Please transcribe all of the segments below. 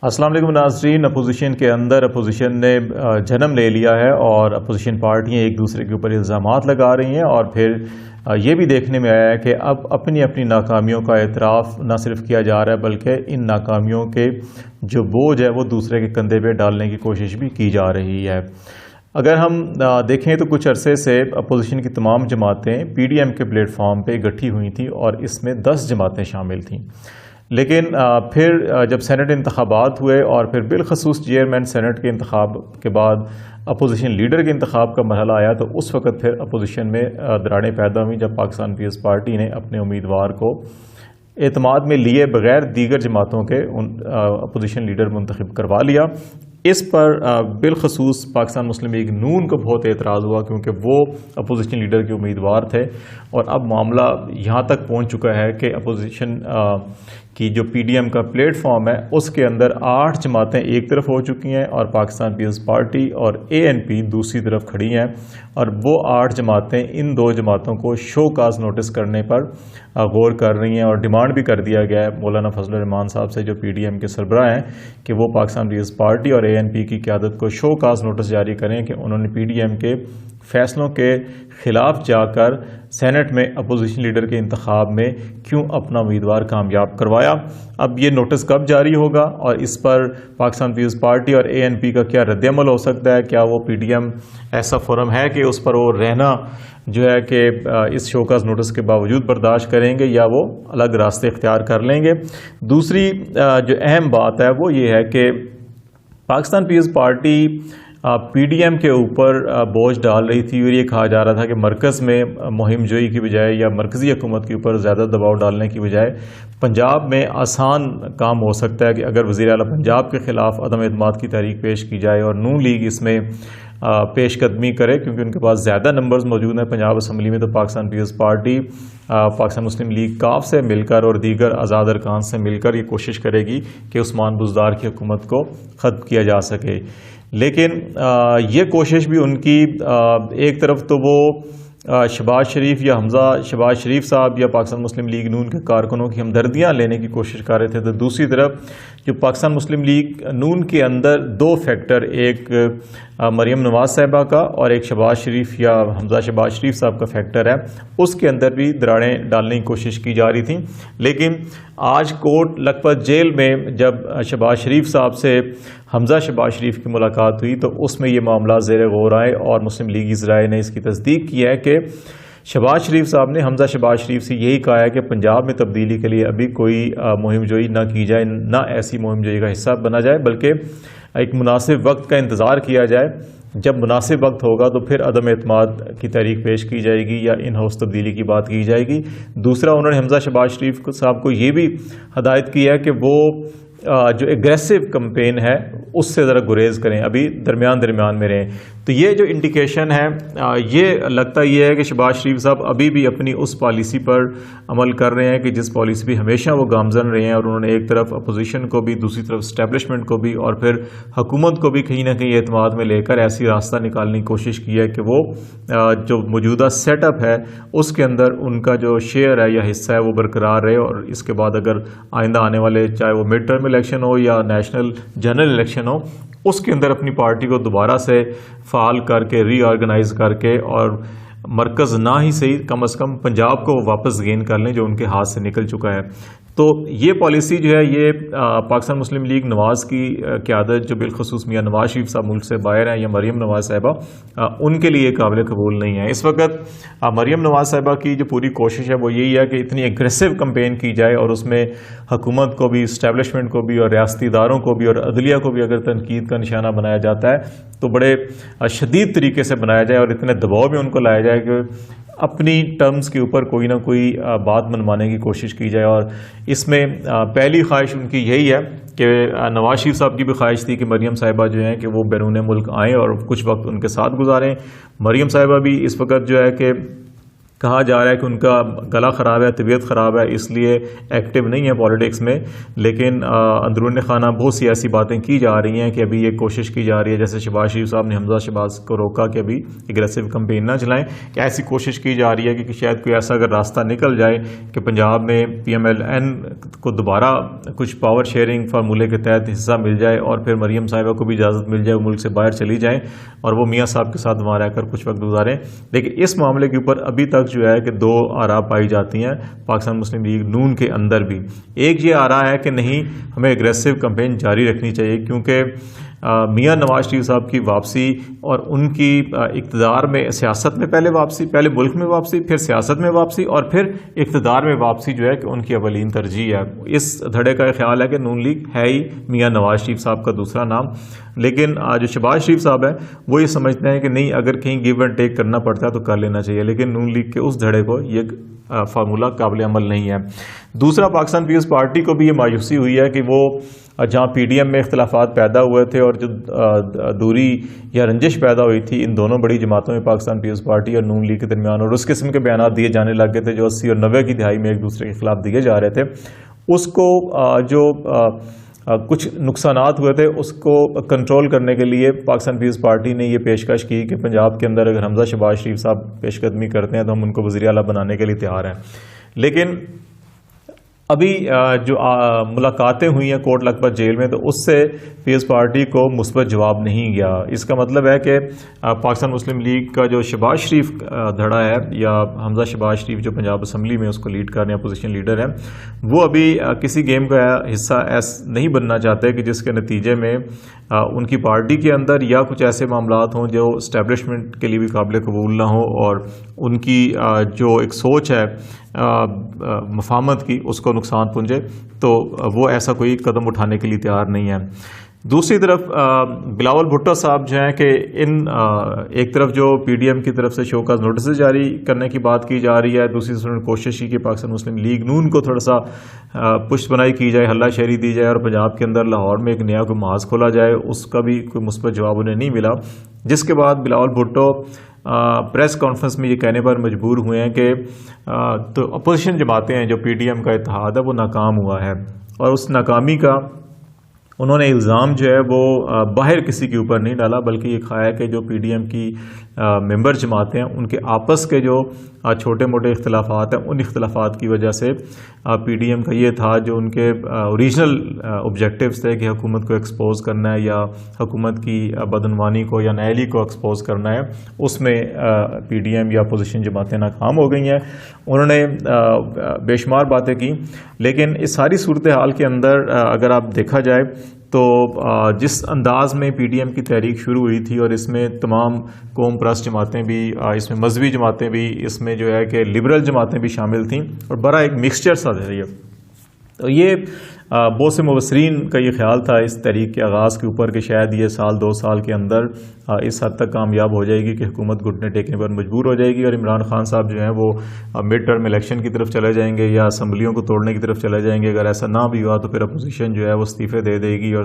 السلام علیکم ناظرین، اپوزیشن کے اندر اپوزیشن نے جنم لے لیا ہے اور اپوزیشن پارٹیاں ایک دوسرے کے اوپر الزامات لگا رہی ہیں، اور پھر یہ بھی دیکھنے میں آیا ہے کہ اب اپنی اپنی ناکامیوں کا اعتراف نہ صرف کیا جا رہا ہے بلکہ ان ناکامیوں کے جو بوجھ ہے وہ دوسرے کے کندھے پہ ڈالنے کی کوشش بھی کی جا رہی ہے۔ اگر ہم دیکھیں تو کچھ عرصے سے اپوزیشن کی تمام جماعتیں پی ڈی ایم کے پلیٹ فارم پہ اکٹھی ہوئی تھیں اور اس میں 10 جماعتیں شامل تھیں، لیکن پھر جب سینٹ انتخابات ہوئے اور پھر بالخصوص چیئرمین سینٹ کے انتخاب کے بعد اپوزیشن لیڈر کے انتخاب کا مرحلہ آیا تو اس وقت پھر اپوزیشن میں دراڑیں پیدا ہوئیں جب پاکستان پیپلز پارٹی نے اپنے امیدوار کو اعتماد میں لیے بغیر دیگر جماعتوں کے اپوزیشن لیڈر منتخب کروا لیا۔ اس پر بالخصوص پاکستان مسلم لیگ نون کو بہت اعتراض ہوا کیونکہ وہ اپوزیشن لیڈر کے امیدوار تھے، اور اب معاملہ یہاں تک پہنچ چکا ہے کہ اپوزیشن کی جو پی ڈی ایم کا پلیٹ فارم ہے اس کے اندر 8 جماعتیں ایک طرف ہو چکی ہیں اور پاکستان پیپلز پارٹی اور اے این پی دوسری طرف کھڑی ہیں، اور وہ 8 جماعتیں ان 2 جماعتوں کو شو کاز نوٹس کرنے پر غور کر رہی ہیں، اور ڈیمانڈ بھی کر دیا گیا ہے مولانا فضل الرحمان صاحب سے جو پی ڈی ایم کے سربراہ ہیں کہ وہ پاکستان پیپلز پارٹی اور اے این پی کی قیادت کو شو کاز نوٹس جاری کریں کہ انہوں نے پی ڈی ایم کے فیصلوں کے خلاف جا کر سینٹ میں اپوزیشن لیڈر کے انتخاب میں کیوں اپنا امیدوار کامیاب کروایا۔ اب یہ نوٹس کب جاری ہوگا اور اس پر پاکستان پیپلز پارٹی اور اے این پی کا کیا رد عمل ہو سکتا ہے؟ کیا وہ پی ڈی ایم ایسا فورم ہے کہ اس پر وہ رہنا جو ہے کہ اس شوکاز نوٹس کے باوجود برداشت کریں گے، یا وہ الگ راستے اختیار کر لیں گے؟ دوسری جو اہم بات ہے وہ یہ ہے کہ Pakistan Peoples Party P D M کے اوپر بوجھ ڈال رہی تھی، اور یہ کہا جا رہا تھا کہ مرکز میں مہم جوئی کی بجائے یا مرکزی حکومت کے اوپر زیادہ دباؤ ڈالنے کی بجائے پنجاب میں آسان کام ہو سکتا ہے کہ اگر وزیر اعلیٰ پنجاب کے خلاف عدم اعتماد کی تحریک پیش کی جائے اور نون لیگ اس میں پیش قدمی کرے کیونکہ ان کے پاس زیادہ نمبرز موجود ہیں پنجاب اسمبلی میں، تو پاکستان پیپلز پارٹی پاکستان مسلم لیگ کاف سے مل کر اور دیگر آزاد ارکان سے مل کر یہ کوشش کرے گی کہ عثمان بزدار کی حکومت کو ختم کیا جا سکے۔ لیکن یہ کوشش بھی ان کی ایک طرف تو وہ شہباز شریف یا حمزہ شہباز شریف صاحب یا پاکستان مسلم لیگ نون کے کارکنوں کی ہمدردیاں لینے کی کوشش کر رہے تھے، تو دوسری طرف جو پاکستان مسلم لیگ نون کے اندر 2 فیکٹر، ایک مریم نواز صاحبہ کا اور ایک شہباز شریف یا حمزہ شہباز شریف صاحب کا فیکٹر ہے، اس کے اندر بھی دراڑیں ڈالنے کی کوشش کی جا رہی تھیں۔ لیکن آج کوٹ لکھپت جیل میں جب شہباز شریف صاحب سے حمزہ شہباز شریف کی ملاقات ہوئی تو اس میں یہ معاملہ زیر غور آئے، اور مسلم لیگی ذرائع نے اس کی تصدیق کی ہے کہ شہباز شریف صاحب نے حمزہ شہباز شریف سے یہی کہا ہے کہ پنجاب میں تبدیلی کے لیے ابھی کوئی مہم جوئی نہ کی جائے، نہ ایسی مہم جوئی کا حصہ بنا جائے، بلکہ ایک مناسب وقت کا انتظار کیا جائے۔ جب مناسب وقت ہوگا تو پھر عدم اعتماد کی تحریک پیش کی جائے گی یا ان ہاؤس تبدیلی کی بات کی جائے گی۔ دوسرا، انہوں نے حمزہ شہباز شریف صاحب کو یہ بھی ہدایت کی ہے کہ وہ جو ایگریسو کمپین ہے اس سے ذرا گریز کریں، ابھی درمیان میں رہیں۔ تو یہ جو انڈیکیشن ہے یہ لگتا یہ ہے کہ شہباز شریف صاحب ابھی بھی اپنی اس پالیسی پر عمل کر رہے ہیں کہ جس پالیسی بھی ہمیشہ وہ گامزن رہے ہیں، اور انہوں نے ایک طرف اپوزیشن کو بھی، دوسری طرف اسٹیبلشمنٹ کو بھی، اور پھر حکومت کو بھی کہیں نہ کہیں اعتماد میں لے کر ایسی راستہ نکالنے کی کوشش کی ہے کہ وہ جو موجودہ سیٹ اپ ہے اس کے اندر ان کا جو شیئر ہے یا حصہ ہے وہ برقرار رہے، اور اس کے بعد اگر آئندہ آنے والے چاہے وہ مڈ ٹرم الیکشن ہو یا نیشنل جنرل الیکشن ہو اس کے اندر اپنی پارٹی کو دوبارہ سے فعال کر کے ری آرگنائز کر کے، اور مرکز نہ ہی صحیح کم از کم پنجاب کو واپس گین کر لیں جو ان کے ہاتھ سے نکل چکا ہے۔ تو یہ پالیسی جو ہے یہ پاکستان مسلم لیگ نواز کی قیادت جو بالخصوص میاں نواز شریف صاحب ملک سے باہر ہیں یا مریم نواز صاحبہ ان کے لیے قابل قبول نہیں ہے۔ اس وقت مریم نواز صاحبہ کی جو پوری کوشش ہے وہ یہی ہے کہ اتنی ایگریسو کمپین کی جائے اور اس میں حکومت کو بھی، اسٹیبلشمنٹ کو بھی، اور ریاستی اداروں کو بھی، اور عدلیہ کو بھی اگر تنقید کا نشانہ بنایا جاتا ہے تو بڑے شدید طریقے سے بنایا جائے اور اتنے دباؤ میں ان کو لایا جائے کہ اپنی ٹرمز کے اوپر کوئی نہ کوئی بات منوانے کی کوشش کی جائے۔ اور اس میں پہلی خواہش ان کی یہی ہے کہ نواز شریف صاحب کی بھی خواہش تھی کہ مریم صاحبہ جو ہیں کہ وہ بیرون ملک آئیں اور کچھ وقت ان کے ساتھ گزاریں۔ مریم صاحبہ بھی اس وقت جو ہے کہ کہا جا رہا ہے کہ ان کا گلا خراب ہے، طبیعت خراب ہے، اس لیے ایکٹیو نہیں ہے پالیٹکس میں، لیکن اندرون خانہ بہت سی ایسی باتیں کی جا رہی ہیں کہ ابھی یہ کوشش کی جا رہی ہے، جیسے شہباز شریف صاحب نے حمزہ شہباز کو روکا کہ ابھی اگریسو کمپین نہ چلائیں، کہ ایسی کوشش کی جا رہی ہے کہ شاید کوئی ایسا اگر راستہ نکل جائے کہ پنجاب میں PMLN کو دوبارہ کچھ پاور شیئرنگ فارمولے کے تحت حصہ مل جائے اور پھر مریم صاحبہ کو بھی اجازت مل جائے وہ ملک سے باہر چلی جائیں اور وہ میاں صاحب کے ساتھ وہاں رہ کر کچھ وقت گزاریں. لیکن اس معاملے کے اوپر ابھی تک جو ہے کہ دو آراء پائی جاتی ہیں پاکستان مسلم لیگ نون کے اندر بھی. ایک یہ آراء ہے کہ نہیں، ہمیں اگریسو کمپین جاری رکھنی چاہیے، کیونکہ میاں نواز شریف صاحب کی واپسی اور ان کی اقتدار میں، سیاست میں پہلے واپسی، پہلے ملک میں واپسی، پھر سیاست میں واپسی اور پھر اقتدار میں واپسی جو ہے کہ ان کی اولین ترجیح ہے. اس دھڑے کا خیال ہے کہ نون لیگ ہے ہی میاں نواز شریف صاحب کا دوسرا نام، لیکن جو شہباز شریف صاحب ہیں وہ یہ سمجھتے ہیں کہ نہیں، اگر کہیں گیو اینڈ ٹیک کرنا پڑتا ہے تو کر لینا چاہیے، لیکن نون لیگ کے اس دھڑے کو یہ فارمولہ قابل عمل نہیں ہے. دوسرا، پاکستان پیپلز پارٹی کو بھی یہ مایوسی ہوئی ہے کہ وہ جہاں PDM میں اختلافات پیدا ہوئے تھے اور جو دوری یا رنجش پیدا ہوئی تھی ان دونوں بڑی جماعتوں میں پاکستان پیپلز پارٹی اور نون لیگ کے درمیان، اور اس قسم کے بیانات دیے جانے لگ گئے تھے جو 80 اور 90 کی دہائی میں ایک دوسرے کے خلاف دیے جا رہے تھے، اس کو جو کچھ نقصانات ہوئے تھے اس کو کنٹرول کرنے کے لیے پاکستان پیپلز پارٹی نے یہ پیشکش کی کہ پنجاب کے اندر اگر حمزہ شہباز شریف صاحب پیش قدمی کرتے ہیں تو ہم ان کو وزیر اعلیٰ بنانے کے لیے تیار ہیں. لیکن ابھی جو ملاقاتیں ہوئی ہیں کوٹ لکھپت جیل میں، تو اس سے پیپلز پارٹی کو مثبت جواب نہیں گیا. اس کا مطلب ہے کہ پاکستان مسلم لیگ کا جو شہباز شریف دھڑا ہے یا حمزہ شہباز شریف جو پنجاب اسمبلی میں اس کو لیڈ کر رہے ہیں، اپوزیشن لیڈر ہیں، وہ ابھی کسی گیم کا حصہ نہیں بننا چاہتے کہ جس کے نتیجے میں ان کی پارٹی کے اندر یا کچھ ایسے معاملات ہوں جو اسٹیبلشمنٹ کے لیے بھی قابل قبول نہ ہوں اور ان کی جو ایک سوچ ہے مفاہمت کی اس کو نقصان پہنچے، تو وہ ایسا کوئی قدم اٹھانے کے لیے تیار نہیں ہے. دوسری طرف بلاول بھٹو صاحب جو ہیں کہ ایک طرف جو PDM کی طرف سے شوکاز نوٹسز جاری کرنے کی بات کی جا رہی ہے، دوسری طرف کوشش کی کہ پاکستان مسلم لیگ نون کو تھوڑا سا پشت بنائی کی جائے، ہلہ شہری دی جائے اور پنجاب کے اندر لاہور میں ایک نیا کوئی محاذ کھولا جائے، اس کا بھی کوئی مثبت جواب انہیں نہیں ملا. جس کے بعد بلاول بھٹو پریس کانفرنس میں یہ کہنے پر مجبور ہوئے ہیں کہ تو اپوزیشن جماعتیں ہیں جو PDM کا اتحاد ہے وہ ناکام ہوا ہے، اور اس ناکامی کا انہوں نے الزام جو ہے وہ باہر کسی کے اوپر نہیں ڈالا، بلکہ یہ کھایا کہ جو PDM کی ممبر جماعتیں ہیں ان کے آپس کے جو چھوٹے موٹے اختلافات ہیں، ان اختلافات کی وجہ سے PDM کا یہ تھا جو ان کے اوریجنل آبجیکٹیوز تھے کہ حکومت کو ایکسپوز کرنا ہے یا حکومت کی بدعنوانی کو یا نااہلی کو ایکسپوز کرنا ہے، اس میں PDM یا اپوزیشن جماعتیں ناکام ہو گئی ہیں. انہوں نے بے شمار باتیں کی، لیکن اس ساری صورتحال کے اندر اگر آپ دیکھا جائے تو جس انداز میں PDM کی تحریک شروع ہوئی تھی اور اس میں تمام قوم پرست جماعتیں بھی، اس میں مذہبی جماعتیں بھی، اس میں جو ہے کہ لبرل جماعتیں بھی شامل تھیں اور بڑا ایک مکسچر سا ہے یہ. تو یہ بہت سے مبصرین کا یہ خیال تھا اس تحریک کے آغاز کے اوپر کہ شاید یہ سال 2 سال کے اندر اس حد تک کامیاب ہو جائے گی کہ حکومت گھٹنے ٹیکنے پر مجبور ہو جائے گی اور عمران خان صاحب جو ہیں وہ مڈ ٹرم الیکشن کی طرف چلے جائیں گے یا اسمبلیوں کو توڑنے کی طرف چلے جائیں گے. اگر ایسا نہ بھی ہوا تو پھر اپوزیشن جو ہے وہ استعفے دے دے گی اور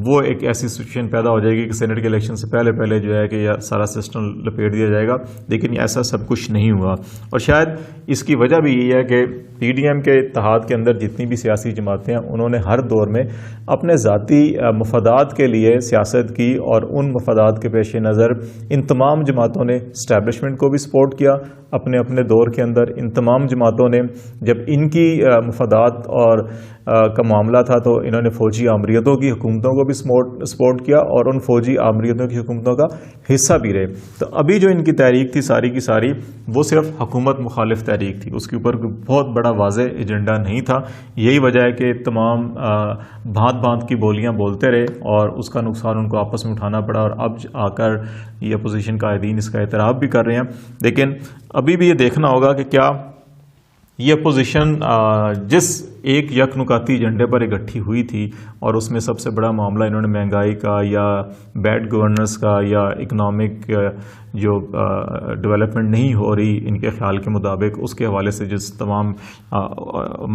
وہ ایک ایسی سچویشن پیدا ہو جائے گی کہ سینٹ کے الیکشن سے پہلے جو ہے کہ یہ سارا سسٹم لپیٹ دیا جائے گا. لیکن ایسا سب کچھ نہیں ہوا، اور شاید اس کی وجہ بھی یہ ہے کہ PDM کے اتحاد کے اندر جتنی بھی سیاسی جماعتیں ہیں انہوں نے ہر دور میں اپنے ذاتی مفادات کے لیے سیاست کی، اور ان مفادات کے پیش نظر ان تمام جماعتوں نے اسٹیبلشمنٹ کو بھی سپورٹ کیا. اپنے دور کے اندر ان تمام جماعتوں نے جب ان کی مفادات اور کا معاملہ تھا تو انہوں نے فوجی آمریتوں کی حکومتوں کو بھی سپورٹ کیا اور ان فوجی آمریتوں کی حکومتوں کا حصہ بھی رہے. تو ابھی جو ان کی تحریک تھی ساری کی ساری وہ صرف حکومت مخالف تحریک تھی، اس کے اوپر کوئی بہت بڑا واضح ایجنڈا نہیں تھا. یہی وجہ ہے کہ تمام بھانت کی بولیاں بولتے رہے اور اس کا نقصان ان کو آپس میں اٹھانا پڑا، اور اب آ کر یہ اپوزیشن قائدین اس کا اعتراف بھی کر رہے ہیں. لیکن ابھی بھی یہ دیکھنا ہوگا کہ کیا یہ اپوزیشن جس ایک یک نکاتی ایجنڈے پر اکٹھی ہوئی تھی، اور اس میں سب سے بڑا معاملہ انہوں نے مہنگائی کا یا بیڈ گورننس کا یا اکنامک جو ڈیولپمنٹ نہیں ہو رہی ان کے خیال کے مطابق، اس کے حوالے سے جس تمام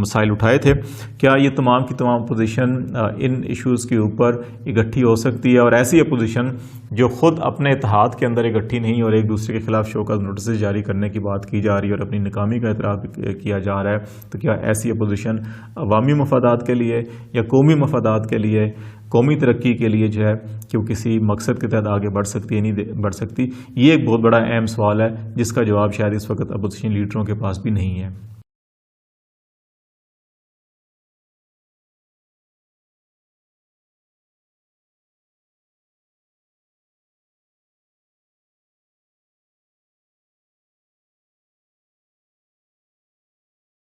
مسائل اٹھائے تھے. کیا یہ تمام کی تمام اپوزیشن ان ایشوز کے اوپر اکٹھی ہو سکتی ہے؟ اور ایسی اپوزیشن جو خود اپنے اتحاد کے اندر اکٹھی نہیں اور ایک دوسرے کے خلاف شوکاز نوٹسز جاری کرنے کی بات کی جا رہی ہے اور اپنی ناکامی کا اعتراف کیا جا رہا ہے، تو کیا ایسی اپوزیشن عوامی مفادات کے لیے یا قومی مفادات کے لیے، قومی ترقی کے لیے جو ہے کہ وہ کسی مقصد کے تحت آگے بڑھ سکتی ہے نہیں بڑھ سکتی؟ یہ ایک بہت بڑا اہم سوال ہے جس کا جواب شاید اس وقت اپوزیشن لیڈروں کے پاس بھی نہیں ہے.